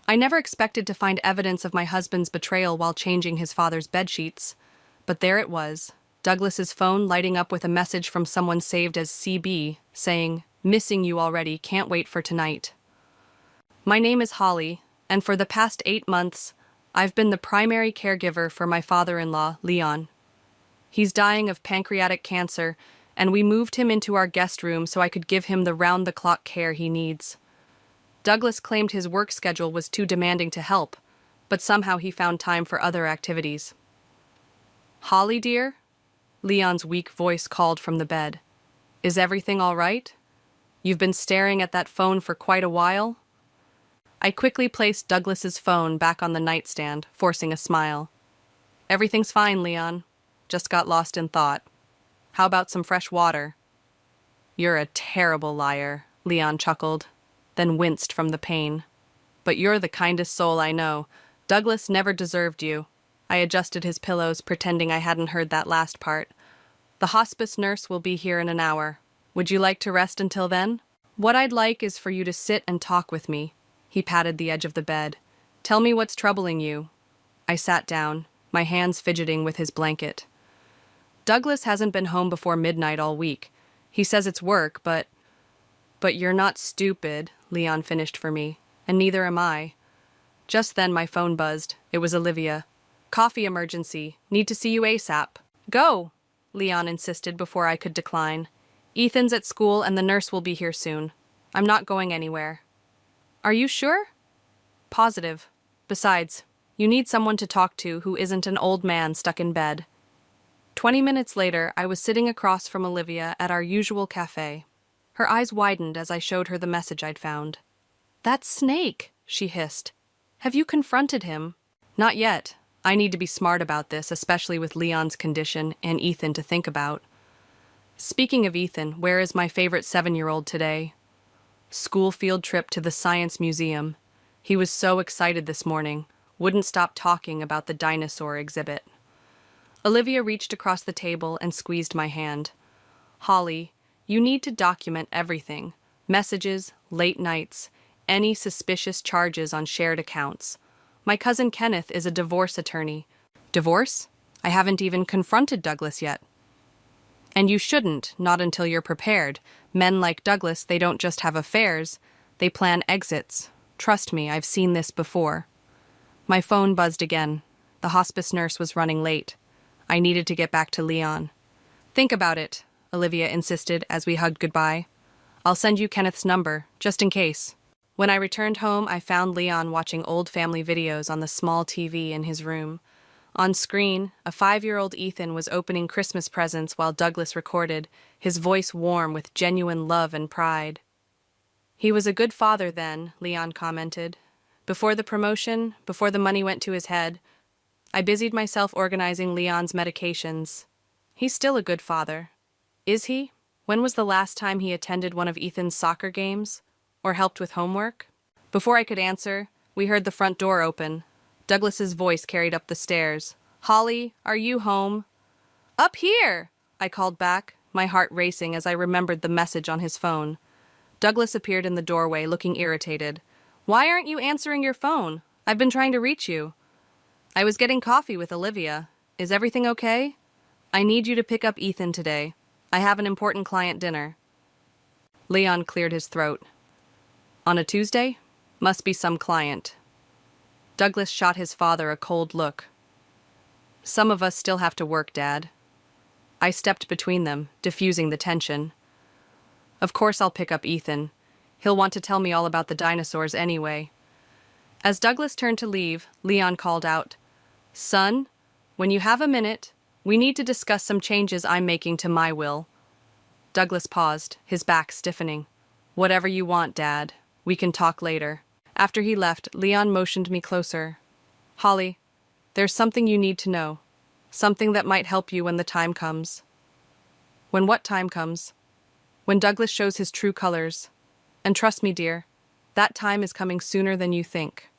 I never expected to find evidence of my husband's betrayal while changing his father's bedsheets. But there it was, Douglas's phone lighting up with a message from someone saved as CB, saying, "Missing you already, can't wait for tonight." My name is Holly, and for the past 8 months, I've been the primary caregiver for my father-in-law, Leon. He's dying of pancreatic cancer, and we moved him into our guest room so I could give him the round-the-clock care he needs. Douglas claimed his work schedule was too demanding to help, but somehow he found time for other activities. "Holly, dear?" Leon's weak voice called from the bed. "Is everything all right? You've been staring at that phone for quite a while?" I quickly placed Douglas's phone back on the nightstand, forcing a smile. "Everything's fine, Leon. Just got lost in thought. How about some fresh water?" "You're a terrible liar," Leon chuckled, then winced from the pain. "But you're the kindest soul I know. Douglas never deserved you." I adjusted his pillows, pretending I hadn't heard that last part. "The hospice nurse will be here in an hour. Would you like to rest until then?" "What I'd like is for you to sit and talk with me." He patted the edge of the bed. "Tell me what's troubling you." I sat down, my hands fidgeting with his blanket. "Douglas hasn't been home before midnight all week. He says it's work, but you're not stupid," Leon finished for me, "and neither am I." Just then my phone buzzed. It was Olivia. "Coffee emergency. Need to see you ASAP." "Go," Leon insisted before I could decline. "Ethan's at school and the nurse will be here soon. I'm not going anywhere." "Are you sure?" "Positive. Besides, you need someone to talk to who isn't an old man stuck in bed." 20 minutes later, I was sitting across from Olivia at our usual cafe. Her eyes widened as I showed her the message I'd found. "That snake," she hissed. "Have you confronted him?" "Not yet. I need to be smart about this, especially with Leon's condition and Ethan to think about." Speaking of Ethan, where is my favorite 7-year-old today? School field trip to the Science Museum. He was so excited this morning, wouldn't stop talking about the dinosaur exhibit. Olivia reached across the table and squeezed my hand. "Holly, you need to document everything. Messages, late nights, any suspicious charges on shared accounts. My cousin Kenneth is a divorce attorney." "Divorce? I haven't even confronted Douglas yet." "And you shouldn't, not until you're prepared. Men like Douglas, they don't just have affairs, they plan exits. Trust me, I've seen this before." My phone buzzed again. The hospice nurse was running late. I needed to get back to Leon. "Think about it," Olivia insisted as we hugged goodbye. "I'll send you Kenneth's number, just in case." When I returned home, I found Leon watching old family videos on the small TV in his room. On screen, a 5-year-old Ethan was opening Christmas presents while Douglas recorded, his voice warm with genuine love and pride. "He was a good father then," Leon commented. "Before the promotion, before the money went to his head." I busied myself organizing Leon's medications. "He's still a good father." "Is he? When was the last time he attended one of Ethan's soccer games? Or helped with homework?" Before I could answer, we heard the front door open. Douglas's voice carried up the stairs. "Holly, are you home?" "Up here!" I called back, my heart racing as I remembered the message on his phone. Douglas appeared in the doorway, looking irritated. "Why aren't you answering your phone? I've been trying to reach you." "I was getting coffee with Olivia. Is everything okay?" "I need you to pick up Ethan today. I have an important client dinner." Leon cleared his throat. "On a Tuesday? Must be some client." Douglas shot his father a cold look. "Some of us still have to work, Dad." I stepped between them, diffusing the tension. "Of course I'll pick up Ethan. He'll want to tell me all about the dinosaurs anyway." As Douglas turned to leave, Leon called out, "Son, when you have a minute, we need to discuss some changes I'm making to my will." Douglas paused, his back stiffening. "Whatever you want, Dad. We can talk later." After he left, Leon motioned me closer. "Holly, there's something you need to know. Something that might help you when the time comes." "When what time comes?" "When Douglas shows his true colors. And trust me, dear, that time is coming sooner than you think."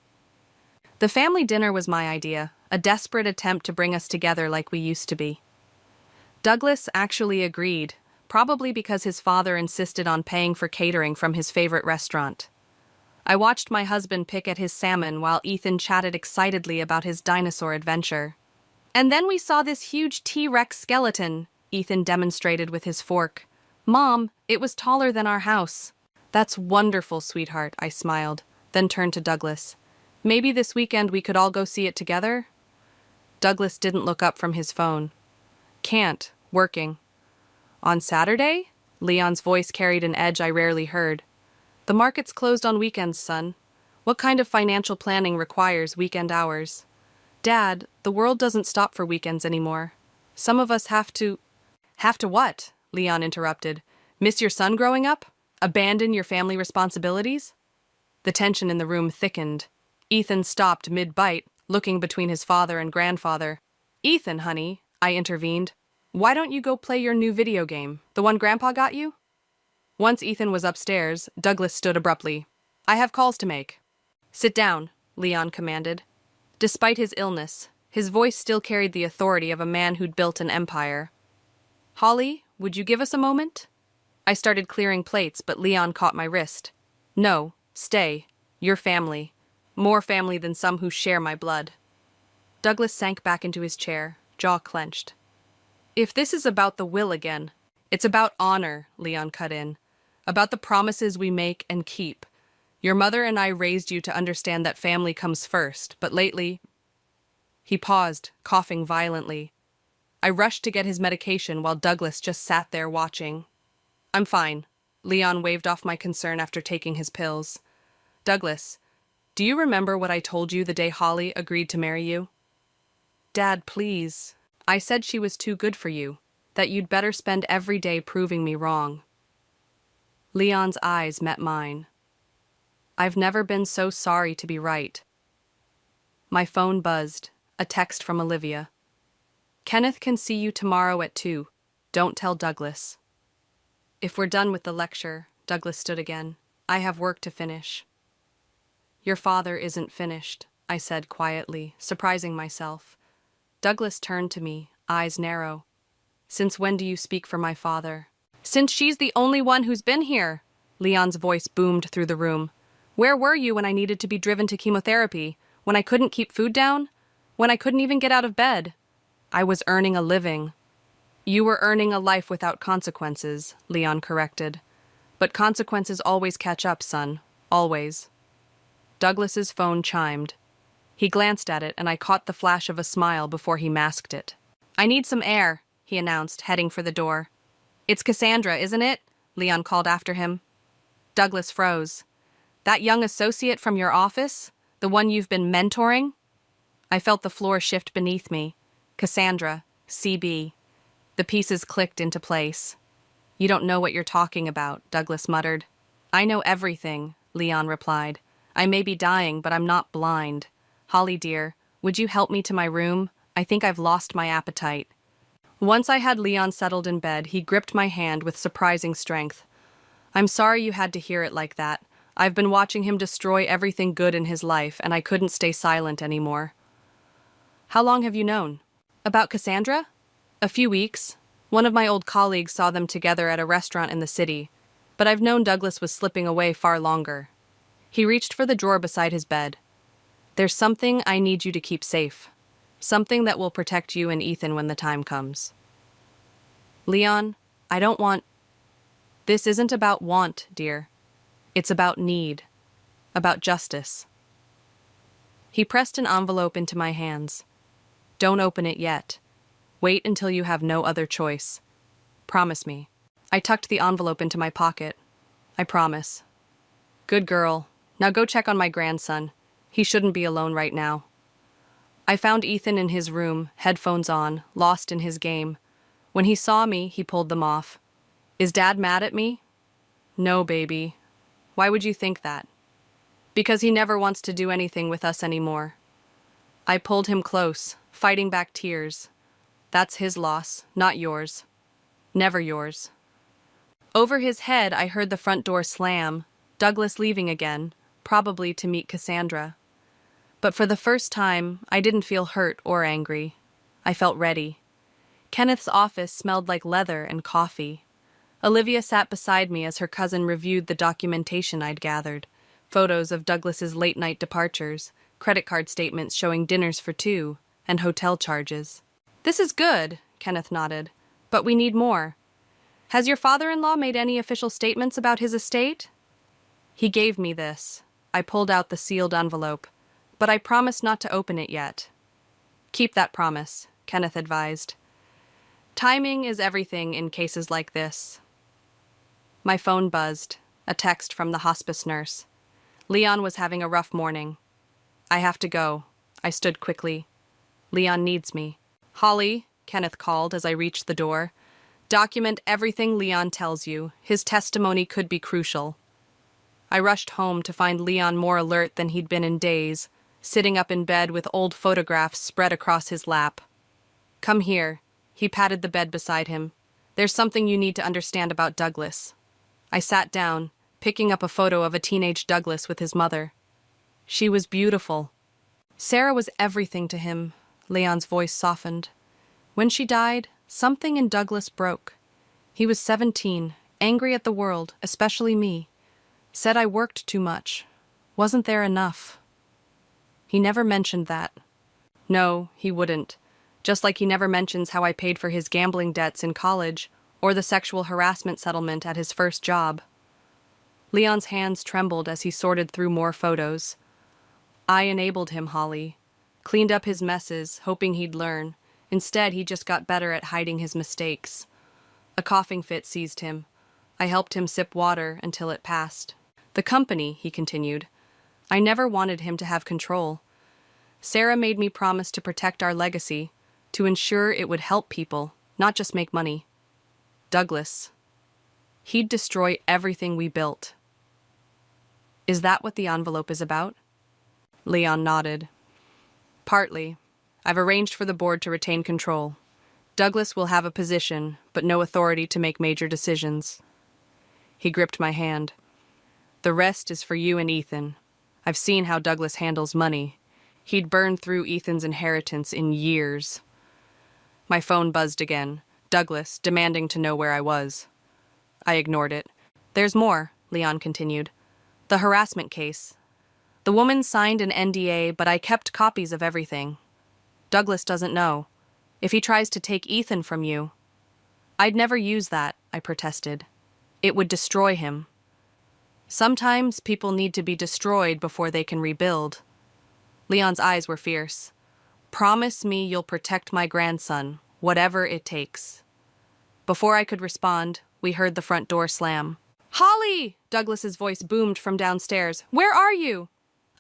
The family dinner was my idea, a desperate attempt to bring us together like we used to be. Douglas actually agreed, probably because his father insisted on paying for catering from his favorite restaurant. I watched my husband pick at his salmon while Ethan chatted excitedly about his dinosaur adventure. And then we saw this huge T-Rex skeleton, Ethan demonstrated with his fork. Mom, it was taller than our house. That's wonderful, sweetheart, I smiled, then turned to Douglas. Maybe this weekend we could all go see it together? Douglas didn't look up from his phone. Can't. Working. On Saturday? Leon's voice carried an edge I rarely heard. The market's closed on weekends, son. What kind of financial planning requires weekend hours? Dad, the world doesn't stop for weekends anymore. Some of us have to... Have to what? Leon interrupted. Miss your son growing up? Abandon your family responsibilities? The tension in the room thickened. Ethan stopped mid-bite, looking between his father and grandfather. Ethan, honey, I intervened. Why don't you go play your new video game, the one Grandpa got you? Once Ethan was upstairs, Douglas stood abruptly. I have calls to make. Sit down, Leon commanded. Despite his illness, his voice still carried the authority of a man who'd built an empire. Holly, would you give us a moment? I started clearing plates, but Leon caught my wrist. No, stay. You're family. More family than some who share my blood. Douglas sank back into his chair, jaw clenched. If this is about the will again, it's about honor, Leon cut in. About the promises we make and keep. Your mother and I raised you to understand that family comes first, but lately... He paused, coughing violently. I rushed to get his medication while Douglas just sat there watching. I'm fine. Leon waved off my concern after taking his pills. Douglas, do you remember what I told you the day Holly agreed to marry you? Dad, please. I said she was too good for you, that you'd better spend every day proving me wrong. Leon's eyes met mine. I've never been so sorry to be right. My phone buzzed, a text from Olivia. Kenneth can see you tomorrow at 2. Don't tell Douglas. If we're done with the lecture, Douglas stood again. I have work to finish. Your father isn't finished, I said quietly, surprising myself. Douglas turned to me, eyes narrow. Since when do you speak for my father? Since she's the only one who's been here. Leon's voice boomed through the room. Where were you when I needed to be driven to chemotherapy? When I couldn't keep food down? When I couldn't even get out of bed? I was earning a living. You were earning a life without consequences, Leon corrected. But consequences always catch up, son. Always. Douglas's phone chimed. He glanced at it, and I caught the flash of a smile before he masked it. I need some air, he announced, heading for the door. It's Cassandra, isn't it? Leon called after him. Douglas froze. That young associate from your office? The one you've been mentoring? I felt the floor shift beneath me. Cassandra, CB. The pieces clicked into place. You don't know what you're talking about, Douglas muttered. I know everything, Leon replied. I may be dying, but I'm not blind. Holly, dear, would you help me to my room? I think I've lost my appetite. Once I had Leon settled in bed, he gripped my hand with surprising strength. I'm sorry you had to hear it like that. I've been watching him destroy everything good in his life, and I couldn't stay silent anymore. How long have you known? About Cassandra? A few weeks. One of my old colleagues saw them together at a restaurant in the city, but I've known Douglas was slipping away far longer. He reached for the drawer beside his bed. There's something I need you to keep safe. Something that will protect you and Ethan when the time comes. Leon, I don't want... This isn't about want, dear. It's about need. About justice. He pressed an envelope into my hands. Don't open it yet. Wait until you have no other choice. Promise me. I tucked the envelope into my pocket. I promise. Good girl. Now go check on my grandson. He shouldn't be alone right now. I found Ethan in his room, headphones on, lost in his game. When he saw me, he pulled them off. Is Dad mad at me? No, baby. Why would you think that? Because he never wants to do anything with us anymore. I pulled him close, fighting back tears. That's his loss, not yours. Never yours. Over his head, I heard the front door slam, Douglas leaving again, probably to meet Cassandra. But for the first time, I didn't feel hurt or angry. I felt ready. Kenneth's office smelled like leather and coffee. Olivia sat beside me as her cousin reviewed the documentation I'd gathered. Photos of Douglas's late-night departures, credit card statements showing dinners for two, and hotel charges. "This is good," Kenneth nodded, "but we need more. Has your father-in-law made any official statements about his estate?" He gave me this. I pulled out the sealed envelope, but I promised not to open it yet. "Keep that promise," Kenneth advised. "Timing is everything in cases like this." My phone buzzed, a text from the hospice nurse. Leon was having a rough morning. "I have to go." I stood quickly. "Leon needs me." "Holly," Kenneth called as I reached the door, "document everything Leon tells you. His testimony could be crucial." I rushed home to find Leon more alert than he'd been in days, sitting up in bed with old photographs spread across his lap. "Come here." He patted the bed beside him. "There's something you need to understand about Douglas." I sat down, picking up a photo of a teenage Douglas with his mother. She was beautiful. Sarah was everything to him. Leon's voice softened. When she died, something in Douglas broke. He was 17, angry at the world, especially me. Said I worked too much. Wasn't there enough? He never mentioned that. No, he wouldn't. Just like he never mentions how I paid for his gambling debts in college or the sexual harassment settlement at his first job. Leon's hands trembled as he sorted through more photos. I enabled him, Holly. Cleaned up his messes, hoping he'd learn. Instead, he just got better at hiding his mistakes. A coughing fit seized him. I helped him sip water until it passed. "The company," he continued. "I never wanted him to have control. Sarah made me promise to protect our legacy, to ensure it would help people, not just make money. Douglas. He'd destroy everything we built." "Is that what the envelope is about?" Leon nodded. "Partly. I've arranged for the board to retain control. Douglas will have a position, but no authority to make major decisions." He gripped my hand. "The rest is for you and Ethan. I've seen how Douglas handles money. He'd burn through Ethan's inheritance in years." My phone buzzed again. Douglas, demanding to know where I was. I ignored it. "There's more," Leon continued. "The harassment case. The woman signed an NDA, but I kept copies of everything. Douglas doesn't know. If he tries to take Ethan from you..." "I'd never use that," I protested. "It would destroy him." "Sometimes people need to be destroyed before they can rebuild." Leon's eyes were fierce. "Promise me you'll protect my grandson, whatever it takes." Before I could respond, we heard the front door slam. "Holly!" Douglas's voice boomed from downstairs. "Where are you?"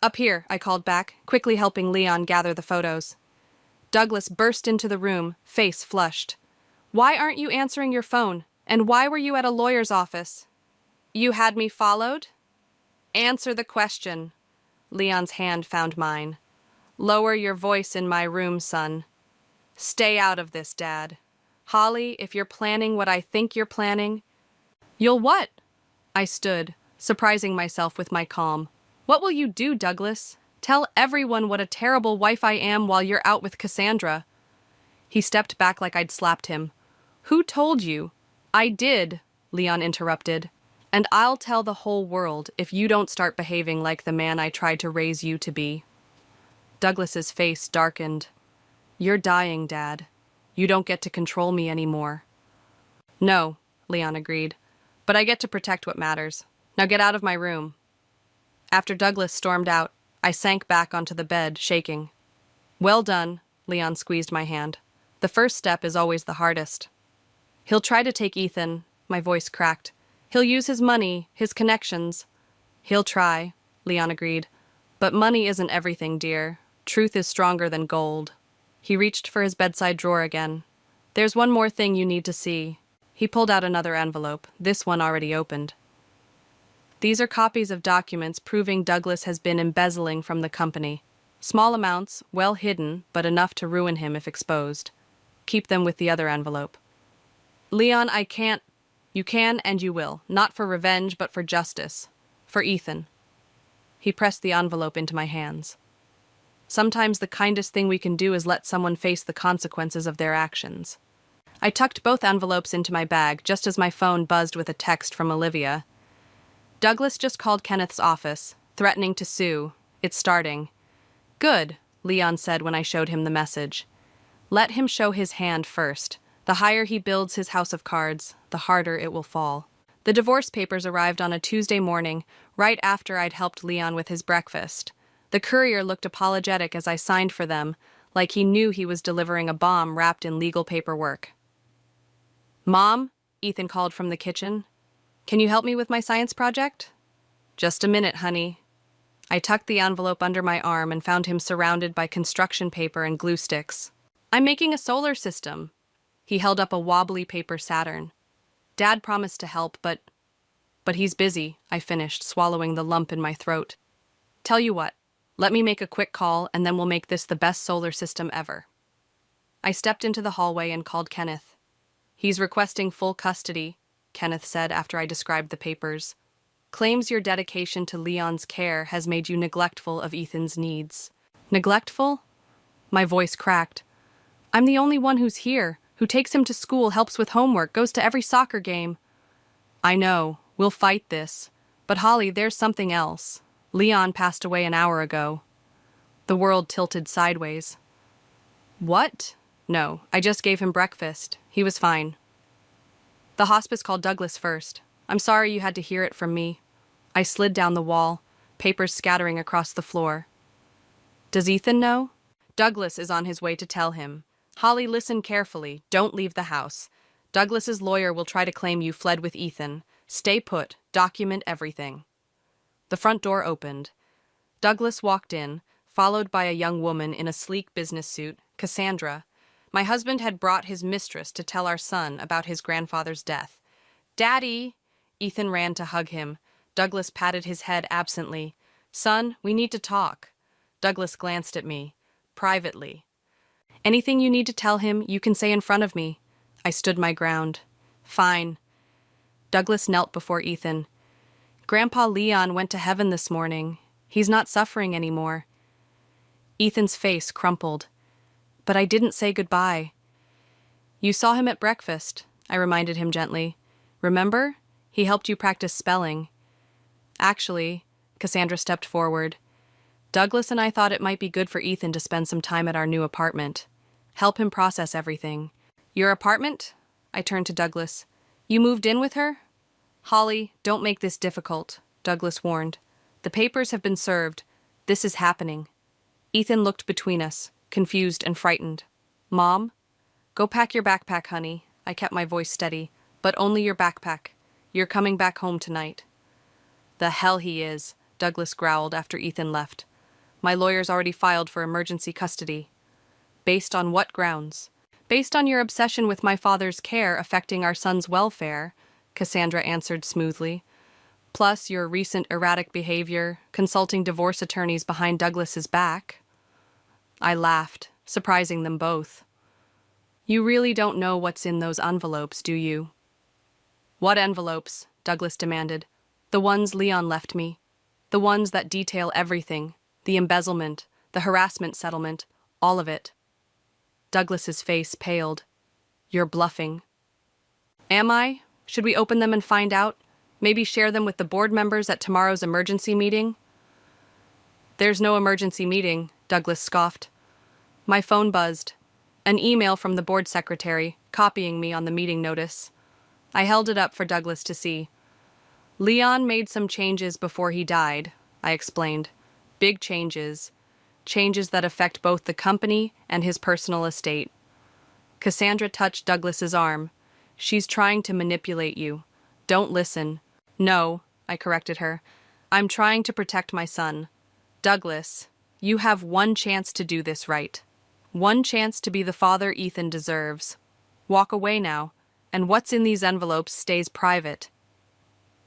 "Up here," I called back, quickly helping Leon gather the photos. Douglas burst into the room, face flushed. "Why aren't you answering your phone? And why were you at a lawyer's office?" "You had me followed?" "Answer the question." Leon's hand found mine. "Lower your voice in my room, son. Stay out of this, Dad. Holly, if you're planning what I think you're planning..." "You'll what?" I stood, surprising myself with my calm. "What will you do, Douglas? Tell everyone what a terrible wife I am while you're out with Cassandra." He stepped back like I'd slapped him. "Who told you?" "I did," Leon interrupted. "And I'll tell the whole world if you don't start behaving like the man I tried to raise you to be." Douglas's face darkened. "You're dying, Dad. You don't get to control me anymore." "No," Leon agreed. "But I get to protect what matters. Now get out of my room." After Douglas stormed out, I sank back onto the bed, shaking. "Well done," Leon squeezed my hand. "The first step is always the hardest." "He'll try to take Ethan," my voice cracked. "He'll use his money, his connections." "He'll try," Leon agreed. "But money isn't everything, dear. Truth is stronger than gold." He reached for his bedside drawer again. "There's one more thing you need to see." He pulled out another envelope, this one already opened. "These are copies of documents proving Douglas has been embezzling from the company. Small amounts, well hidden, but enough to ruin him if exposed. Keep them with the other envelope." "Leon, I can't..." "You can and you will. Not for revenge, but for justice. For Ethan." He pressed the envelope into my hands. "Sometimes the kindest thing we can do is let someone face the consequences of their actions." I tucked both envelopes into my bag just as my phone buzzed with a text from Olivia. "Douglas just called Kenneth's office. threatening to sue. It's starting. Good, Leon said when I showed him the message. Let him show his hand first. The higher he builds his house of cards, the harder it will fall. The divorce papers arrived on a Tuesday morning, right after I'd helped Leon with his breakfast. The courier looked apologetic as I signed for them, like he knew he was delivering a bomb wrapped in legal paperwork. Mom, Ethan called from the kitchen. Can you help me with my science project? Just a minute, honey. I tucked the envelope under my arm and found him surrounded by construction paper and glue sticks. I'm making a solar system. He held up a wobbly paper Saturn. Dad promised to help, but he's busy, I finished, swallowing the lump in my throat. Tell you what, let me make a quick call and then we'll make this the best solar system ever. I stepped into the hallway and called Kenneth. He's requesting full custody, Kenneth said after I described the papers. Claims your dedication to Leon's care has made you neglectful of Ethan's needs. Neglectful? My voice cracked. I'm the only one who's here, who takes him to school, helps with homework, goes to every soccer game. I know, we'll fight this. But Holly, there's something else. Leon passed away an hour ago. The world tilted sideways. What? No, I just gave him breakfast. He was fine. The hospice called Douglas first. I'm sorry you had to hear it from me. I slid down the wall, papers scattering across the floor. Does Ethan know? Douglas is on his way to tell him. Holly, listen carefully. Don't leave the house. Douglas's lawyer will try to claim you fled with Ethan. Stay put. Document everything. The front door opened. Douglas walked in, followed by a young woman in a sleek business suit, Cassandra. My husband had brought his mistress to tell our son about his grandfather's death. Daddy! Ethan ran to hug him. Douglas patted his head absently. Son, we need to talk. Douglas glanced at me. Privately. Anything you need to tell him, you can say in front of me. I stood my ground. Fine. Douglas knelt before Ethan. Grandpa Leon went to heaven this morning. He's not suffering anymore. Ethan's face crumpled. But I didn't say goodbye. You saw him at breakfast, I reminded him gently. Remember? He helped you practice spelling. Actually, Cassandra stepped forward. Douglas and I thought it might be good for Ethan to spend some time at our new apartment. Help him process everything. Your apartment? I turned to Douglas. You moved in with her? Holly, don't make this difficult, Douglas warned. The papers have been served. This is happening. Ethan looked between us, confused and frightened. Mom? Go pack your backpack, honey. I kept my voice steady. But only your backpack. You're coming back home tonight. The hell he is, Douglas growled after Ethan left. My lawyer's already filed for emergency custody. Based on what grounds? Based on your obsession with my father's care affecting our son's welfare, Cassandra answered smoothly. Plus your recent erratic behavior, consulting divorce attorneys behind Douglas's back. I laughed, surprising them both. You really don't know what's in those envelopes, do you? What envelopes? Douglas demanded. The ones Leon left me. The ones that detail everything. The embezzlement, the harassment settlement, all of it. Douglas's face paled. You're bluffing. Am I? Should we open them and find out? Maybe share them with the board members at tomorrow's emergency meeting? There's no emergency meeting, Douglas scoffed. My phone buzzed. An email from the board secretary, copying me on the meeting notice. I held it up for Douglas to see. Leon made some changes before he died, I explained. Big changes. Changes that affect both the company and his personal estate. Cassandra touched Douglas's arm. She's trying to manipulate you. Don't listen. No, I corrected her. I'm trying to protect my son. Douglas, you have one chance to do this right. One chance to be the father Ethan deserves. Walk away now, and what's in these envelopes stays private.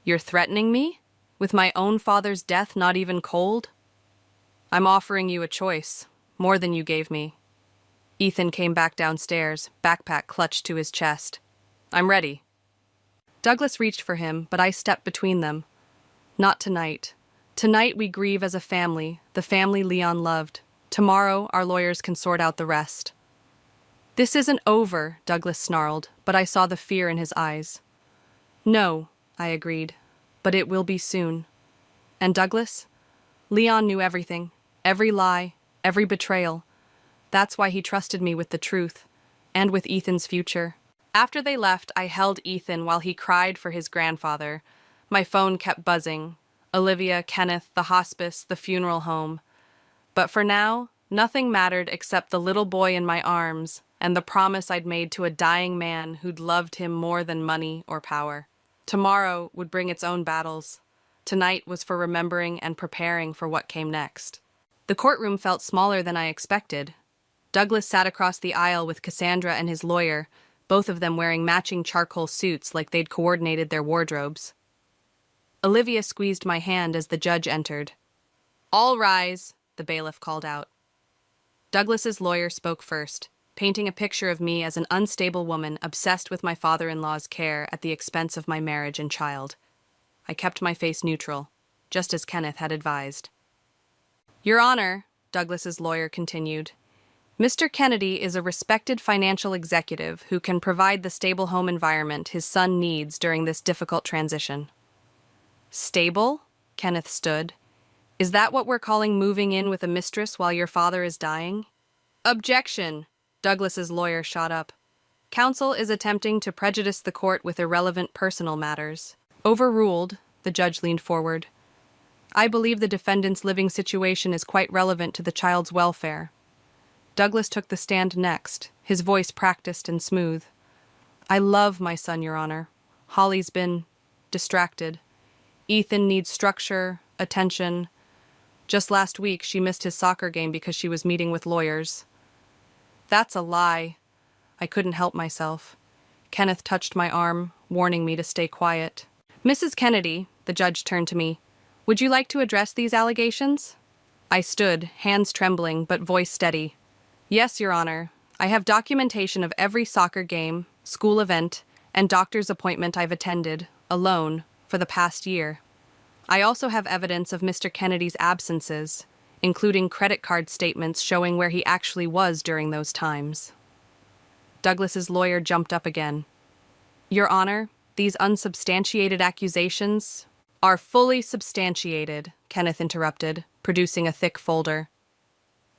You're threatening me? With my own father's death not even cold? I'm offering you a choice, more than you gave me. Ethan came back downstairs, backpack clutched to his chest. I'm ready. Douglas reached for him, but I stepped between them. Not tonight. Tonight we grieve as a family, the family Leon loved. Tomorrow our lawyers can sort out the rest. This isn't over, Douglas snarled, but I saw the fear in his eyes. No, I agreed, but it will be soon. And Douglas, Leon knew everything, every lie, every betrayal. That's why he trusted me with the truth, and with Ethan's future. After they left, I held Ethan while he cried for his grandfather. My phone kept buzzing. Olivia, Kenneth, the hospice, the funeral home. But for now, nothing mattered except the little boy in my arms and the promise I'd made to a dying man who'd loved him more than money or power. Tomorrow would bring its own battles. Tonight was for remembering and preparing for what came next. The courtroom felt smaller than I expected. Douglas sat across the aisle with Cassandra and his lawyer, both of them wearing matching charcoal suits like they'd coordinated their wardrobes. Olivia squeezed my hand as the judge entered. "All rise," the bailiff called out. Douglas's lawyer spoke first, painting a picture of me as an unstable woman obsessed with my father-in-law's care at the expense of my marriage and child. I kept my face neutral, just as Kenneth had advised. "Your Honor," Douglas's lawyer continued, "Mr. Kennedy is a respected financial executive who can provide the stable home environment his son needs during this difficult transition." "Stable?" Kenneth stood. "Is that what we're calling moving in with a mistress while your father is dying?" "Objection!" Douglas's lawyer shot up. "Counsel is attempting to prejudice the court with irrelevant personal matters." "Overruled," the judge leaned forward. "I believe the defendant's living situation is quite relevant to the child's welfare." Douglas took the stand next, his voice practiced and smooth. "I love my son, Your Honor. Holly's been distracted. Ethan needs structure, attention. Just last week, she missed his soccer game because she was meeting with lawyers." "That's a lie." I couldn't help myself. Kenneth touched my arm, warning me to stay quiet. "Mrs. Kennedy," the judge turned to me, "would you like to address these allegations?" I stood, hands trembling but voice steady. "Yes, Your Honor. I have documentation of every soccer game, school event, and doctor's appointment I've attended, alone, for the past year. I also have evidence of Mr. Kennedy's absences, including credit card statements showing where he actually was during those times." Douglas's lawyer jumped up again. "Your Honor, these unsubstantiated accusations are fully substantiated," Kenneth interrupted, producing a thick folder,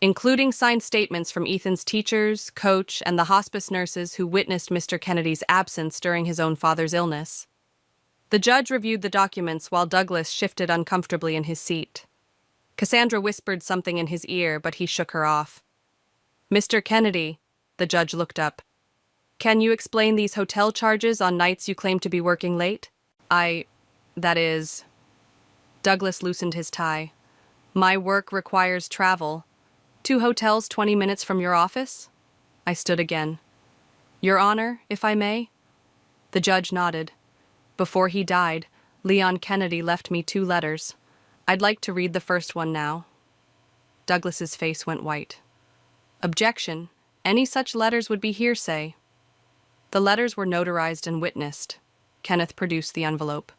"including signed statements from Ethan's teachers, coach, and the hospice nurses who witnessed Mr. Kennedy's absence during his own father's illness." The judge reviewed the documents while Douglas shifted uncomfortably in his seat. Cassandra whispered something in his ear, but he shook her off. "Mr. Kennedy," the judge looked up, "can you explain these hotel charges on nights you claim to be working late?" That is... Douglas loosened his tie. "My work requires travel. 2 hotels 20 minutes from your office?" I stood again. "Your Honor, if I may?" The judge nodded. "Before he died, Leon Kennedy left me 2 letters. I'd like to read the first one now." Douglas's face went white. "Objection. Any such letters would be hearsay." The letters were notarized and witnessed. Kenneth produced the envelope.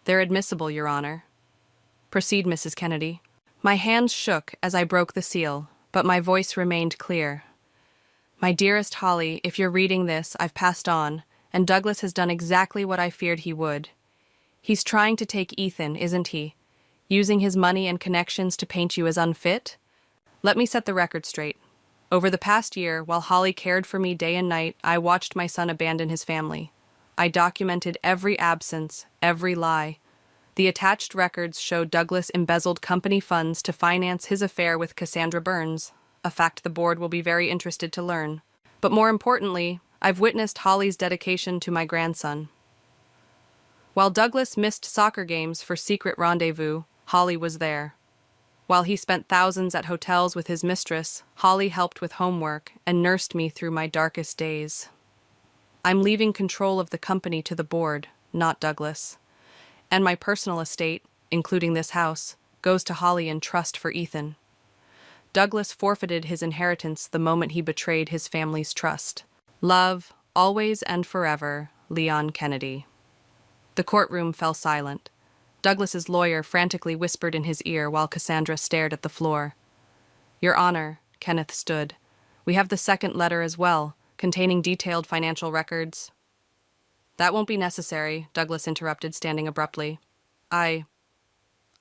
"They're admissible, Your Honor." "Proceed, Mrs. Kennedy." My hands shook as I broke the seal, but my voice remained clear. "My dearest Holly, if you're reading this, I've passed on, and Douglas has done exactly what I feared he would. He's trying to take Ethan, isn't he? Using his money and connections to paint you as unfit? Let me set the record straight. Over the past year, while Holly cared for me day and night, I watched my son abandon his family. I documented every absence, every lie. The attached records showed Douglas embezzled company funds to finance his affair with Cassandra Burns, a fact the board will be very interested to learn. But more importantly, I've witnessed Holly's dedication to my grandson. While Douglas missed soccer games for secret rendezvous, Holly was there. While he spent thousands at hotels with his mistress, Holly helped with homework and nursed me through my darkest days. I'm leaving control of the company to the board, not Douglas. And my personal estate, including this house, goes to Holly in trust for Ethan. Douglas forfeited his inheritance the moment he betrayed his family's trust. Love, always and forever, Leon Kennedy. The courtroom fell silent. Douglas's lawyer frantically whispered in his ear while Cassandra stared at the floor. "Your Honor," Kenneth stood, "we have the second letter as well, containing detailed financial records." "That won't be necessary," Douglas interrupted, standing abruptly. I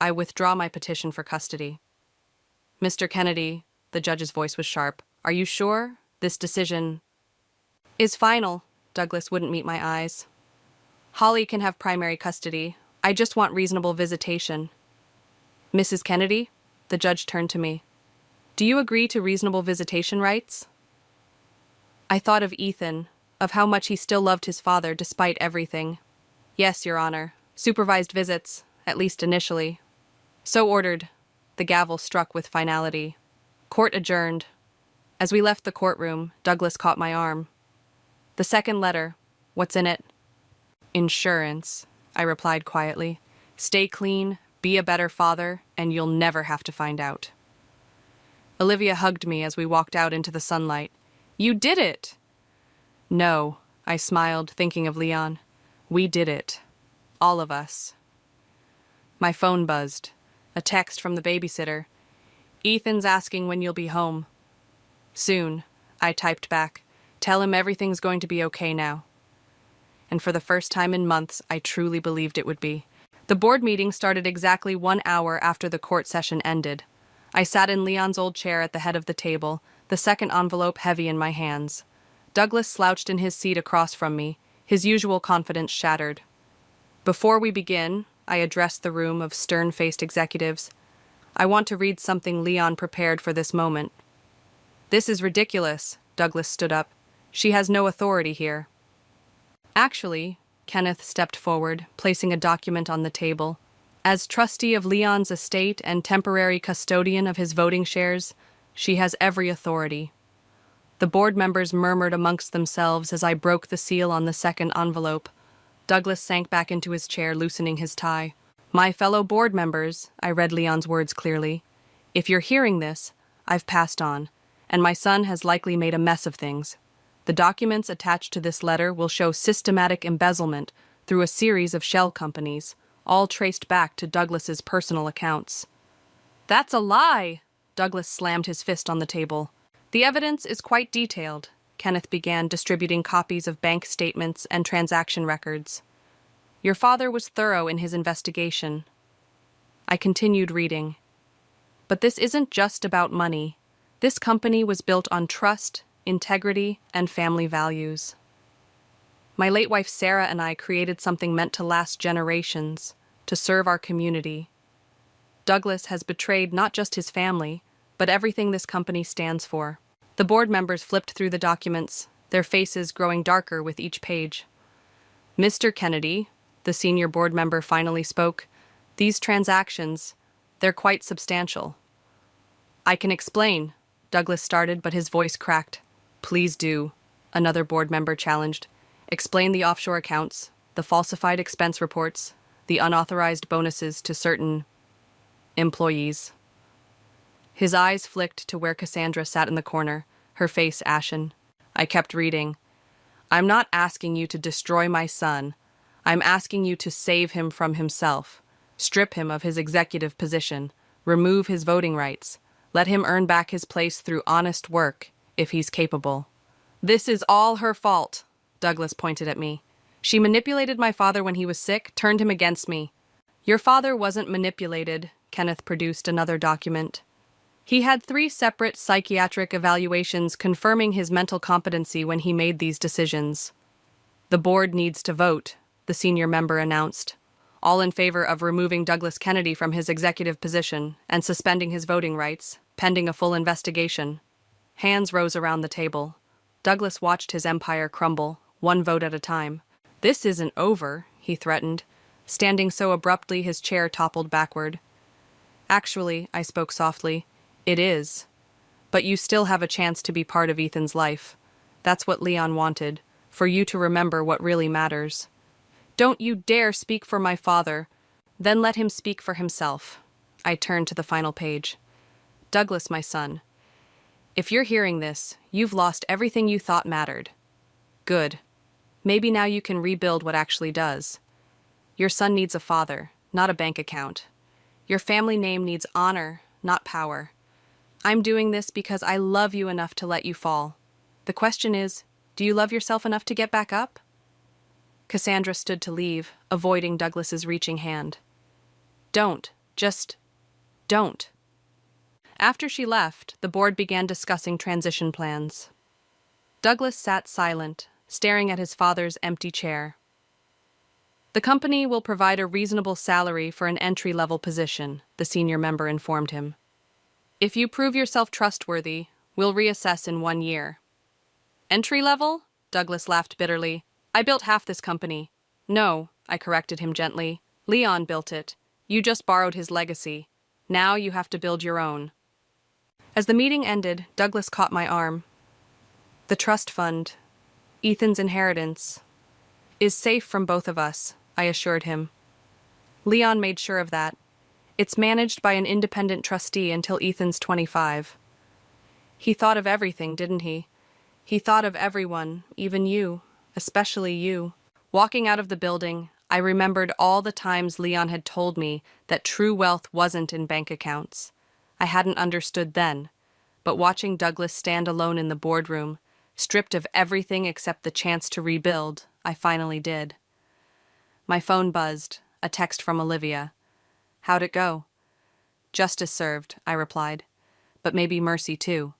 I withdraw my petition for custody. Mr. Kennedy, the judge's voice was sharp, are you sure this decision is final? Douglas wouldn't meet my eyes. Holly can have primary custody. I just want reasonable visitation. Mrs. Kennedy, the judge turned to me. Do you agree to reasonable visitation rights? I thought of Ethan, of how much he still loved his father despite everything. Yes, Your Honor. Supervised visits, at least initially. So ordered. The gavel struck with finality. Court adjourned. As we left the courtroom, Douglas caught my arm. The second letter. What's in it? Insurance, I replied quietly. Stay clean, be a better father, and you'll never have to find out. Olivia hugged me as we walked out into the sunlight. You did it! No, I smiled, thinking of Leon. We did it. All of us. My phone buzzed. A text from the babysitter. Ethan's asking when you'll be home. Soon, I typed back. Tell him everything's going to be okay now. And for the first time in months, I truly believed it would be. The board meeting started exactly 1 hour after the court session ended. I sat in Leon's old chair at the head of the table, the second envelope heavy in my hands. Douglas slouched in his seat across from me, his usual confidence shattered. Before we begin, I addressed the room of stern-faced executives. I want to read something Leon prepared for this moment. This is ridiculous, Douglas stood up. She has no authority here. Actually, Kenneth stepped forward, placing a document on the table. As trustee of Leon's estate and temporary custodian of his voting shares, she has every authority. The board members murmured amongst themselves as I broke the seal on the second envelope. Douglas sank back into his chair, loosening his tie. My fellow board members, I read Leon's words clearly. If you're hearing this, I've passed on, and my son has likely made a mess of things. The documents attached to this letter will show systematic embezzlement through a series of shell companies, all traced back to Douglas's personal accounts. That's a lie! Douglas slammed his fist on the table. The evidence is quite detailed. Kenneth began distributing copies of bank statements and transaction records. Your father was thorough in his investigation. I continued reading. But this isn't just about money. This company was built on trust, integrity, and family values. My late wife Sarah and I created something meant to last generations, to serve our community. Douglas has betrayed not just his family, but everything this company stands for. The board members flipped through the documents, their faces growing darker with each page. Mr. Kennedy, the senior board member finally spoke, these transactions, they're quite substantial. I can explain, Douglas started, but his voice cracked. Please do, another board member challenged. Explain the offshore accounts, the falsified expense reports, the unauthorized bonuses to certain employees. His eyes flicked to where Cassandra sat in the corner, her face ashen. I kept reading. I'm not asking you to destroy my son. I'm asking you to save him from himself, strip him of his executive position, remove his voting rights, let him earn back his place through honest work, if he's capable. This is all her fault, Douglas pointed at me. She manipulated my father when he was sick, turned him against me. Your father wasn't manipulated, Kenneth produced another document. He had 3 separate psychiatric evaluations confirming his mental competency when he made these decisions. The board needs to vote, the senior member announced. All in favor of removing Douglas Kennedy from his executive position and suspending his voting rights, pending a full investigation. Hands rose around the table. Douglas watched his empire crumble, one vote at a time. This isn't over, he threatened. Standing so abruptly, his chair toppled backward. Actually, I spoke softly, it is. But you still have a chance to be part of Ethan's life. That's what Leon wanted, for you to remember what really matters. Don't you dare speak for my father. Then let him speak for himself. I turned to the final page. Douglas, my son, if you're hearing this, you've lost everything you thought mattered. Good. Maybe now you can rebuild what actually does. Your son needs a father, not a bank account. Your family name needs honor, not power. I'm doing this because I love you enough to let you fall. The question is, do you love yourself enough to get back up? Cassandra stood to leave, avoiding Douglas's reaching hand. Don't, Just don't. After she left, the board began discussing transition plans. Douglas sat silent, staring at his father's empty chair. The company will provide a reasonable salary for an entry-level position, the senior member informed him. If you prove yourself trustworthy, we'll reassess in 1 year. Entry-level? Douglas laughed bitterly. I built half this company. No, I corrected him gently. Leon built it. You just borrowed his legacy. Now you have to build your own. As the meeting ended, Douglas caught my arm. The trust fund, Ethan's inheritance, is safe from both of us, I assured him. Leon made sure of that. It's managed by an independent trustee until Ethan's 25. He thought of everything, didn't he? He thought of everyone, even you, especially you. Walking out of the building, I remembered all the times Leon had told me that true wealth wasn't in bank accounts. I hadn't understood then, but watching Douglas stand alone in the boardroom, stripped of everything except the chance to rebuild, I finally did. My phone buzzed, a text from Olivia. How'd it go? Justice served, I replied. But maybe mercy too.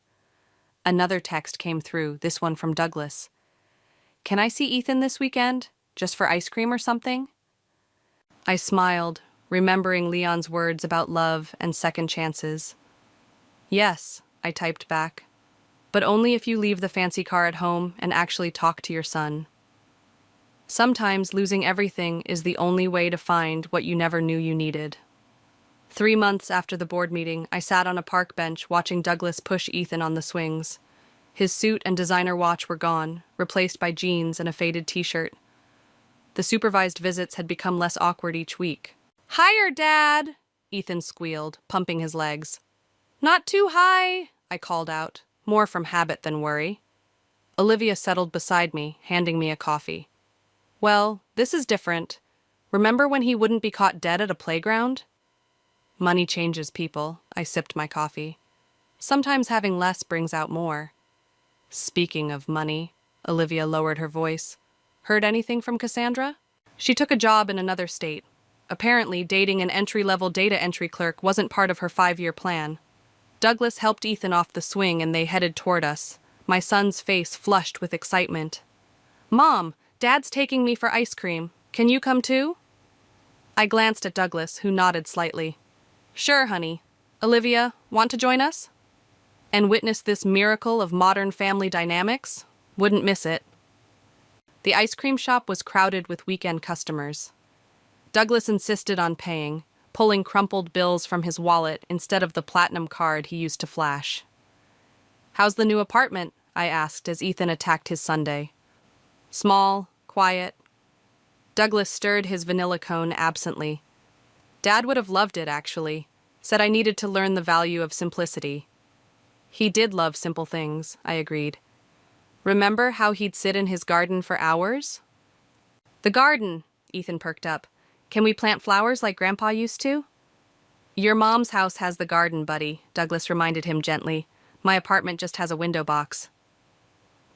Another text came through, this one from Douglas. Can I see Ethan this weekend? Just for ice cream or something? I smiled, remembering Leon's words about love and second chances. Yes, I typed back. But only if you leave the fancy car at home and actually talk to your son. Sometimes losing everything is the only way to find what you never knew you needed. 3 months after the board meeting, I sat on a park bench watching Douglas push Ethan on the swings. His suit and designer watch were gone, replaced by jeans and a faded t-shirt. The supervised visits had become less awkward each week. Higher, Dad! Ethan squealed, pumping his legs. Not too high, I called out, more from habit than worry. Olivia settled beside me, handing me a coffee. Well, this is different. Remember when he wouldn't be caught dead at a playground? Money changes people, I sipped my coffee. Sometimes having less brings out more. Speaking of money, Olivia lowered her voice. Heard anything from Cassandra? She took a job in another state. Apparently, dating an entry-level data entry clerk wasn't part of her 5-year plan. Douglas helped Ethan off the swing and they headed toward us, my son's face flushed with excitement. Mom, Dad's taking me for ice cream. Can you come too? I glanced at Douglas, who nodded slightly. Sure, honey. Olivia, want to join us? And witness this miracle of modern family dynamics? Wouldn't miss it. The ice cream shop was crowded with weekend customers. Douglas insisted on paying, pulling crumpled bills from his wallet instead of the platinum card he used to flash. How's the new apartment? I asked as Ethan attacked his sundae. Small, quiet. Douglas stirred his vanilla cone absently. Dad would have loved it, actually. Said I needed to learn the value of simplicity. He did love simple things, I agreed. Remember how he'd sit in his garden for hours? The garden, Ethan perked up. Can we plant flowers like Grandpa used to? Your mom's house has the garden, buddy, Douglas reminded him gently. My apartment just has a window box.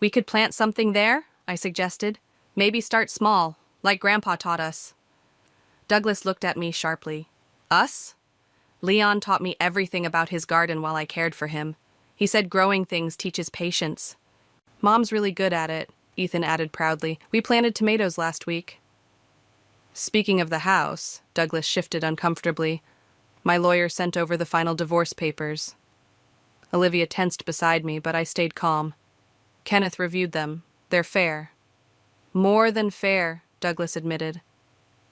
We could plant something there, I suggested. Maybe start small, like Grandpa taught us. Douglas looked at me sharply. Us? Leon taught me everything about his garden while I cared for him. He said growing things teaches patience. Mom's really good at it, Ethan added proudly. We planted tomatoes last week. Speaking of the house, Douglas shifted uncomfortably. My lawyer sent over the final divorce papers. Olivia tensed beside me, but I stayed calm. Kenneth reviewed them. They're fair. More than fair, Douglas admitted.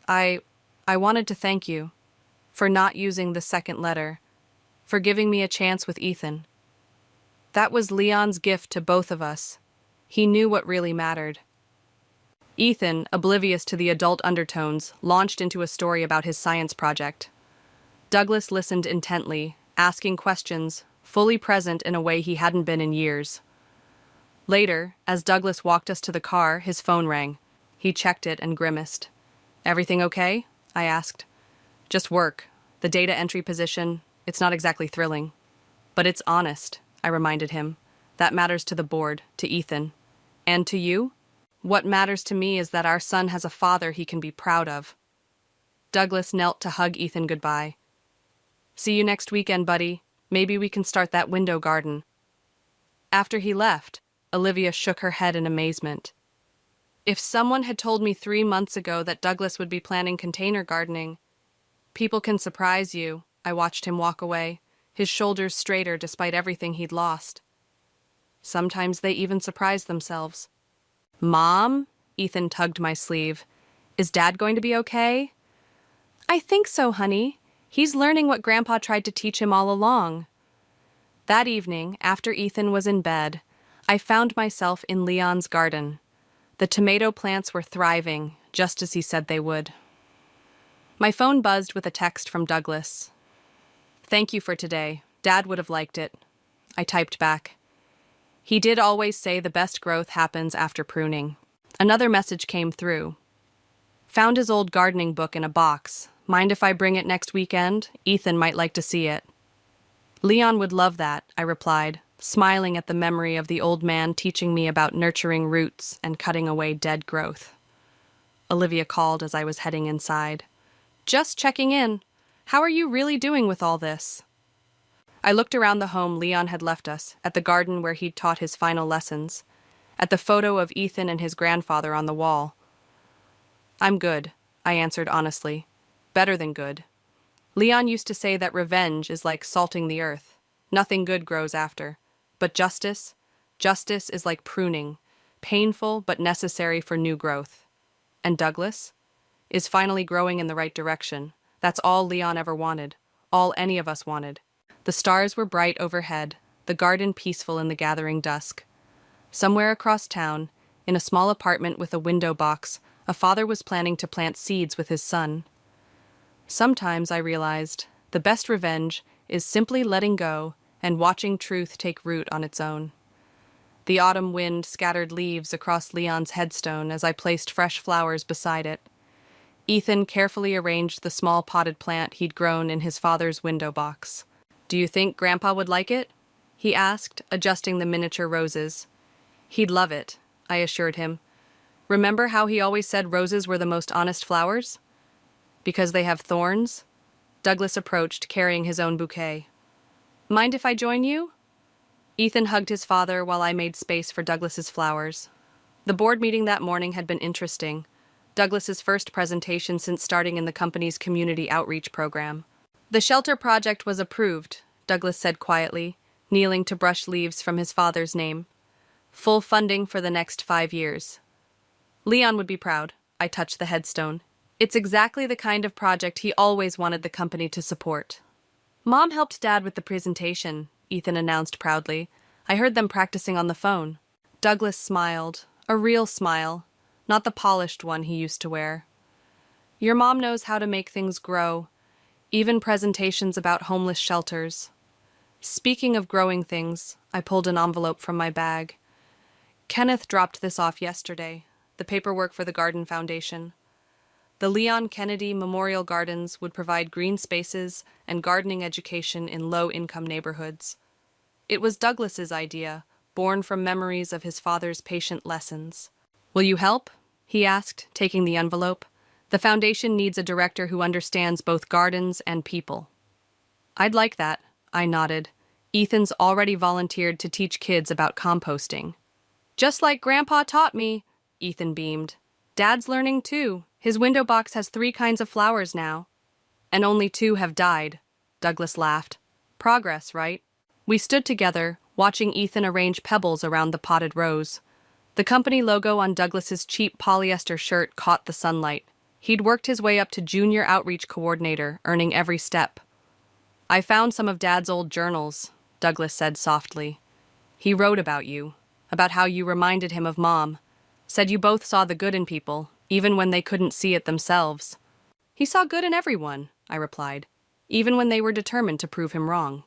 I wanted to thank you for not using the second letter, for giving me a chance with Ethan. That was Leon's gift to both of us. He knew what really mattered. Ethan, oblivious to the adult undertones, launched into a story about his science project. Douglas listened intently, asking questions, fully present in a way he hadn't been in years. Later, as Douglas walked us to the car, his phone rang. He checked it and grimaced. Everything okay? I asked. Just work. The data entry position, it's not exactly thrilling. But it's honest, I reminded him. That matters to the board, to Ethan. And to you? What matters to me is that our son has a father he can be proud of. Douglas knelt to hug Ethan goodbye. See you next weekend, buddy. Maybe we can start that window garden. After he left, Olivia shook her head in amazement. If someone had told me 3 months ago that Douglas would be planning container gardening. People can surprise you. I watched him walk away, his shoulders straighter despite everything he'd lost. Sometimes they even surprise themselves. Mom? Ethan tugged my sleeve. Is Dad going to be okay? I think so, honey. He's learning what Grandpa tried to teach him all along. That evening, after Ethan was in bed, I found myself in Leon's garden. The tomato plants were thriving, just as he said they would. My phone buzzed with a text from Douglas. Thank you for today. Dad would have liked it. I typed back. He did always say the best growth happens after pruning. Another message came through. Found his old gardening book in a box. Mind if I bring it next weekend? Ethan might like to see it. Leon would love that, I replied, smiling at the memory of the old man teaching me about nurturing roots and cutting away dead growth. Olivia called as I was heading inside. Just checking in. How are you really doing with all this? I looked around the home Leon had left us, at the garden where he'd taught his final lessons, at the photo of Ethan and his grandfather on the wall. I'm good, I answered honestly. Better than good. Leon used to say that revenge is like salting the earth. Nothing good grows after. But justice is like pruning, painful but necessary for new growth. And Douglas is finally growing in the right direction. That's all Leon ever wanted, all any of us wanted. The stars were bright overhead, the garden peaceful in the gathering dusk. Somewhere across town, in a small apartment with a window box, a father was planning to plant seeds with his son. Sometimes, I realized, the best revenge is simply letting go and watching truth take root on its own. The autumn wind scattered leaves across Leon's headstone as I placed fresh flowers beside it. Ethan carefully arranged the small potted plant he'd grown in his father's window box. Do you think Grandpa would like it? He asked, adjusting the miniature roses. He'd love it, I assured him. Remember how he always said roses were the most honest flowers? Because they have thorns? Douglas approached, carrying his own bouquet. Mind if I join you? Ethan hugged his father while I made space for Douglas's flowers. The board meeting that morning had been interesting. Douglas's first presentation since starting in the company's community outreach program. The shelter project was approved, Douglas said quietly, kneeling to brush leaves from his father's name. Full funding for the next 5 years. Leon would be proud. I touched the headstone. It's exactly the kind of project he always wanted the company to support. Mom helped Dad with the presentation, Ethan announced proudly. I heard them practicing on the phone. Douglas smiled, a real smile, not the polished one he used to wear. Your mom knows how to make things grow, even presentations about homeless shelters. Speaking of growing things, I pulled an envelope from my bag. Kenneth dropped this off yesterday, the paperwork for the Garden Foundation. The Leon Kennedy Memorial Gardens would provide green spaces and gardening education in low-income neighborhoods. It was Douglas's idea, born from memories of his father's patient lessons. Will you help? He asked, taking the envelope. The foundation needs a director who understands both gardens and people. I'd like that, I nodded. Ethan's already volunteered to teach kids about composting. Just like Grandpa taught me, Ethan beamed. Dad's learning too. His window box has 3 kinds of flowers now. And only 2 have died, Douglas laughed. Progress, right? We stood together, watching Ethan arrange pebbles around the potted rose. The company logo on Douglas's cheap polyester shirt caught the sunlight. He'd worked his way up to junior outreach coordinator, earning every step. I found some of Dad's old journals, Douglas said softly. He wrote about you, about how you reminded him of Mom. Said you both saw the good in people, even when they couldn't see it themselves. He saw good in everyone, I replied, even when they were determined to prove him wrong.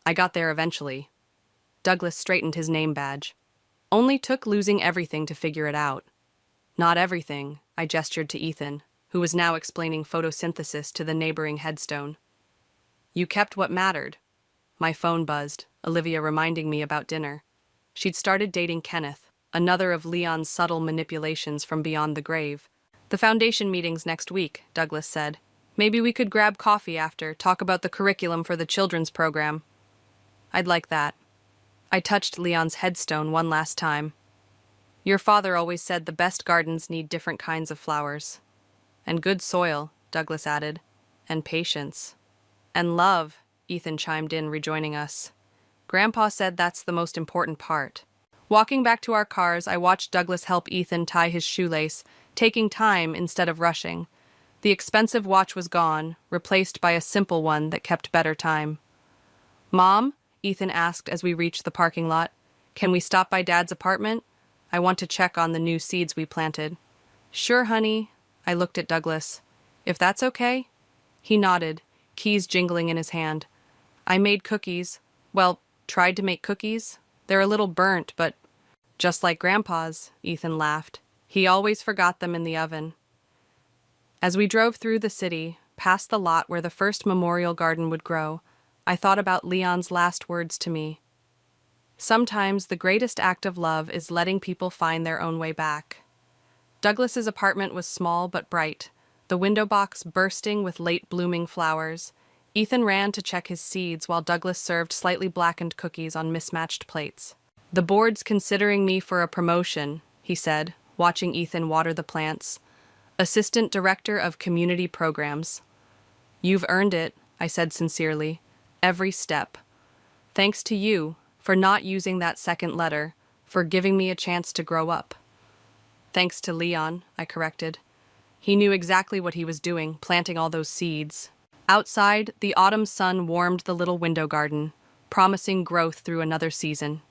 I got there eventually. Douglas straightened his name badge. Only took losing everything to figure it out. Not everything, I gestured to Ethan, who was now explaining photosynthesis to the neighboring headstone. You kept what mattered. My phone buzzed, Olivia reminding me about dinner. She'd started dating Kenneth, another of Leon's subtle manipulations from beyond the grave. The foundation meeting's next week, Douglas said. Maybe we could grab coffee after, talk about the curriculum for the children's program. I'd like that. I touched Leon's headstone one last time. Your father always said the best gardens need different kinds of flowers. And good soil, Douglas added. And patience. And love, Ethan chimed in, rejoining us. Grandpa said that's the most important part. Walking back to our cars, I watched Douglas help Ethan tie his shoelace, taking time instead of rushing. The expensive watch was gone, replaced by a simple one that kept better time. Mom, Ethan asked as we reached the parking lot, can we stop by Dad's apartment? I want to check on the new seeds we planted. Sure, honey. I looked at Douglas. If that's okay? He nodded, keys jingling in his hand. I made cookies. Well, tried to make cookies. They're a little burnt, but just like Grandpa's, Ethan laughed. He always forgot them in the oven. As we drove through the city, past the lot where the first memorial garden would grow, I thought about Leon's last words to me. Sometimes the greatest act of love is letting people find their own way back. Douglas's apartment was small but bright, the window box bursting with late-blooming flowers. Ethan ran to check his seeds while Douglas served slightly blackened cookies on mismatched plates. The board's considering me for a promotion, he said, watching Ethan water the plants. Assistant Director of Community Programs. You've earned it, I said sincerely. Every step. Thanks to you for not using that second letter, for giving me a chance to grow up. Thanks to Leon, I corrected. He knew exactly what he was doing, planting all those seeds. Outside, the autumn sun warmed the little window garden, promising growth through another season.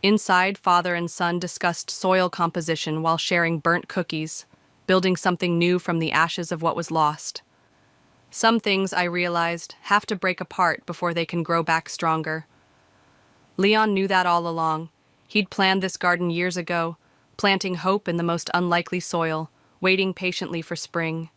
Inside, father and son discussed soil composition while sharing burnt cookies, building something new from the ashes of what was lost. Some things, I realized, have to break apart before they can grow back stronger. Leon knew that all along. He'd planned this garden years ago, planting hope in the most unlikely soil, waiting patiently for spring.